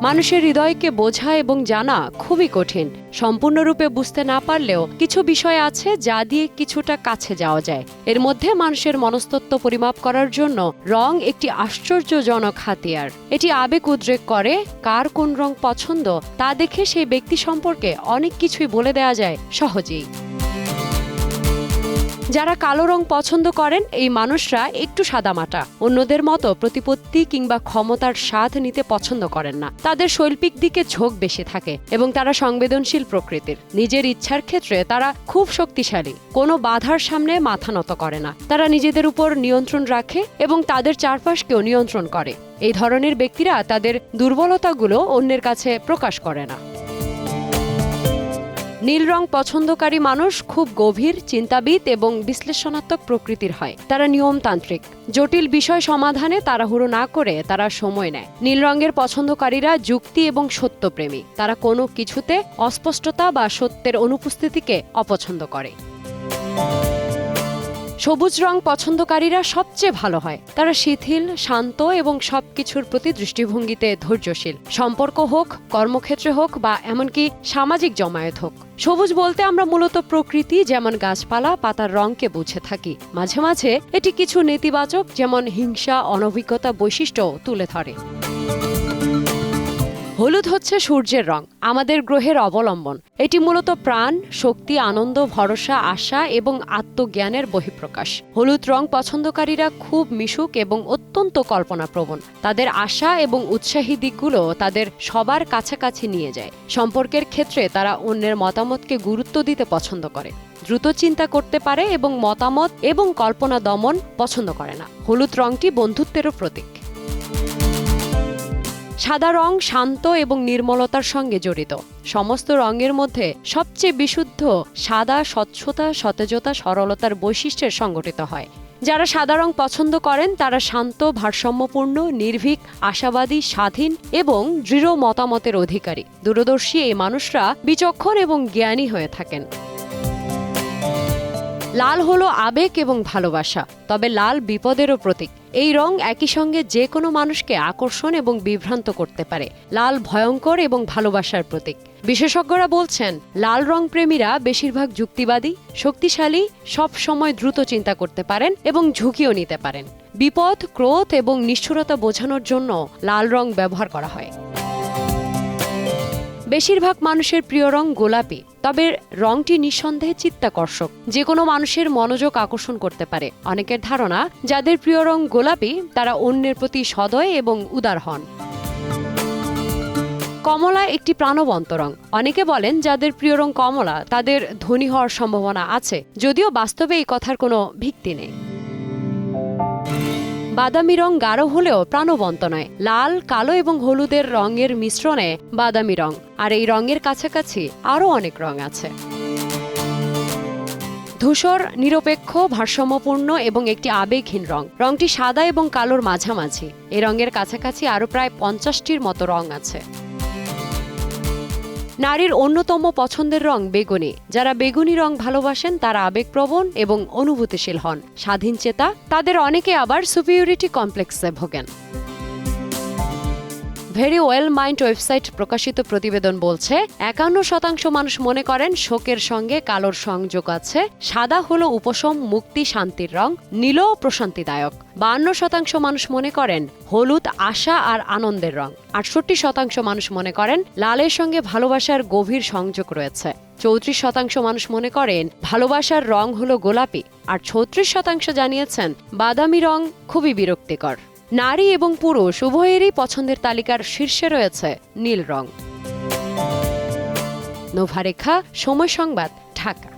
মানুষের হৃদয়কে বোঝা এবং জানা খুবই কঠিন। সম্পূর্ণরূপে বুঝতে না পারলেও কিছু বিষয় আছে যা দিয়ে কিছুটা কাছে যাওয়া যায়। এর মধ্যে মানুষের মনস্তত্ত্ব পরিমাপ করার জন্য রং একটি আশ্চর্যজনক হাতিয়ার। এটি আবেগ উদ্রেক করে। কার কোন রং পছন্দ তা দেখে সেই ব্যক্তি সম্পর্কে অনেক কিছুই বলে দেওয়া যায় সহজেই। যারা কালো রং পছন্দ করেন এই মানুষরা একটু সাদামাটা, অন্যদের মতো প্রতিপত্তি কিংবা ক্ষমতার স্বাদ নিতে পছন্দ করেন না। তাদের শৈল্পিক দিকে ঝোঁক বেশি থাকে এবং তারা সংবেদনশীল প্রকৃতির। নিজের ইচ্ছার ক্ষেত্রে তারা খুব শক্তিশালী, কোনো বাধার সামনে মাথা নত করে না। তারা নিজেদের উপর নিয়ন্ত্রণ রাখে এবং তাদের চারপাশকেও নিয়ন্ত্রণ করে। এই ধরনের ব্যক্তিরা তাদের দুর্বলতাগুলো অন্যের কাছে প্রকাশ করে না। নীল রং পছন্দকারী মানুষ খুব গভীর, চিন্তাবিদ এবং বিশ্লেষণাত্মক প্রকৃতির হয়। তারা নিয়মতান্ত্রিক। জটিল বিষয় সমাধানে তাড়াহুড়ো না করে তারা সময় নেয়। নীল রঙের পছন্দকারীরা যুক্তি এবং সত্যপ্রেমী। তারা কোনো কিছুতে অস্পষ্টতা বা সত্যের অনুপস্থিতিকে অপছন্দ করে। সবুজ রং পছন্দকারীরা সবচেয়ে ভালো হয়। তারা শিথিল, শান্ত এবং সবকিছুর প্রতি দৃষ্টিভঙ্গিতে ধৈর্যশীল। সম্পর্ক হোক, কর্মক্ষেত্রে হোক বা এমনকি সামাজিক জমায়েত হোক। সবুজ বলতে আমরা মূলত প্রকৃতি, যেমন গাছপালা, পাতার রংকে বুঝে থাকি। মাঝে মাঝে এটি কিছু নেতিবাচক যেমন হিংসা, অনভিজ্ঞতা বৈশিষ্ট্য তুলে ধরে। হলুদ হচ্ছে সূর্যের রং, আমাদের গ্রহের অবলম্বন। এটি মূলত প্রাণ, শক্তি, আনন্দ, ভরসা, আশা এবং আত্মজ্ঞানের বহিঃপ্রকাশ। হলুদ রং পছন্দকারীরা খুব মিশুক এবং অত্যন্ত কল্পনাপ্রবণ। তাদের আশা এবং উৎসাহী দিকগুলো তাদের সবার কাছাকাছি নিয়ে যায়। সম্পর্কের ক্ষেত্রে তারা অন্যের মতামতকে গুরুত্ব দিতে পছন্দ করে। দ্রুত চিন্তা করতে পারে এবং মতামত এবং কল্পনা দমন পছন্দ করে না। হলুদ রংটি বন্ধুত্বেরও প্রতীক। সাদা রং শান্ত এবং নির্মলতার সঙ্গে জড়িত। সমস্ত রঙের মধ্যে সবচেয়ে বিশুদ্ধ সাদা স্বচ্ছতা, সতেজতা, সরলতার বৈশিষ্ট্যের সংগঠিত হয়। যারা সাদা রং পছন্দ করেন তারা শান্ত, ভারসাম্যপূর্ণ, নির্ভীক, আশাবাদী, স্বাধীন এবং দৃঢ় মতামতের অধিকারী। দূরদর্শী এই মানুষরা বিচক্ষণ এবং জ্ঞানী হয়ে থাকেন। লাল হলো আবেগ এবং ভালোবাসা, তবে লাল বিপদেরও প্রতীক। এই রং একই সঙ্গে যে কোনো মানুষকে আকর্ষণ এবং বিভ্রান্ত করতে পারে। লাল ভয়ঙ্কর এবং ভালোবাসার প্রতীক। বিশেষজ্ঞরা বলছেন লাল রং প্রেমীরা বেশিরভাগ যুক্তিবাদী, শক্তিশালী, সব সময় দ্রুত চিন্তা করতে পারেন এবং ঝুঁকিও নিতে পারেন। বিপদ, ক্রোধ এবং নিষ্ঠুরতা বোঝানোর জন্য লাল রং ব্যবহার করা হয়। বেশিরভাগ মানুষের প্রিয় রং গোলাপি, তবে রংটি নিঃসন্দেহে চিত্তাকর্ষক। যে কোনো মানুষের মনোযোগ আকর্ষণ করতে পারে। অনেকের ধারণা যাদের প্রিয় রং গোলাপি তারা অন্যের প্রতি সদয় এবং উদার হন। কমলা একটি প্রাণবন্ত রং। অনেকে বলেন যাদের প্রিয় রং কমলা তাদের ধনী হওয়ার সম্ভাবনা আছে, যদিও বাস্তবে এই কথার কোনো ভিত্তি নেই। বাদামি রং গাঢ় হলেও প্রাণবন্ত নয়। লাল, কালো এবং হলুদের রঙের মিশ্রণে বাদামি রং, আর এই রঙের কাছাকাছি আরও অনেক রং আছে। ধূসর নিরপেক্ষ, ভারসাম্যপূর্ণ এবং একটি আবেগহীন রং। রংটি সাদা এবং কালোর মাঝামাঝি। এই রঙের কাছাকাছি আরও প্রায় 50টির মতো রং আছে। নারীর অন্যতম পছন্দের রং বেগুনি। যারা বেগুনি রং ভালোবাসেন তারা আবেগপ্রবণ এবং অনুভূতিশীল হন, স্বাধীনচেতা। তাদের অনেকে আবার সুপিরিয়রিটি কমপ্লেক্সে ভোগেন। ভেরি ওয়েল মাইন্ড ওয়েবসাইট প্রকাশিত প্রতিবেদন বলছে 51% মানুষ মনে করেন শোকের সঙ্গে কালোর সংযোগ আছে। সাদা হলো উপশম, মুক্তি, শান্তির রং। নীলও প্রশান্তিদায়ক। 52% মানুষ মনে করেন হলুদ আশা আর আনন্দের রং। 68% মানুষ মনে করেন লালের সঙ্গে ভালোবাসার গভীর সংযোগ রয়েছে। 34% মানুষ মনে করেন ভালোবাসার রং হলো গোলাপি, আর 36% জানিয়েছেন বাদামি রং খুবই বিরক্তিকর। নারী এবং পুরুষ উভয়েরই পছন্দের তালিকার শীর্ষে রয়েছে নীল রং। নোভা রেখা, সময় সংবাদ, ঢাকা।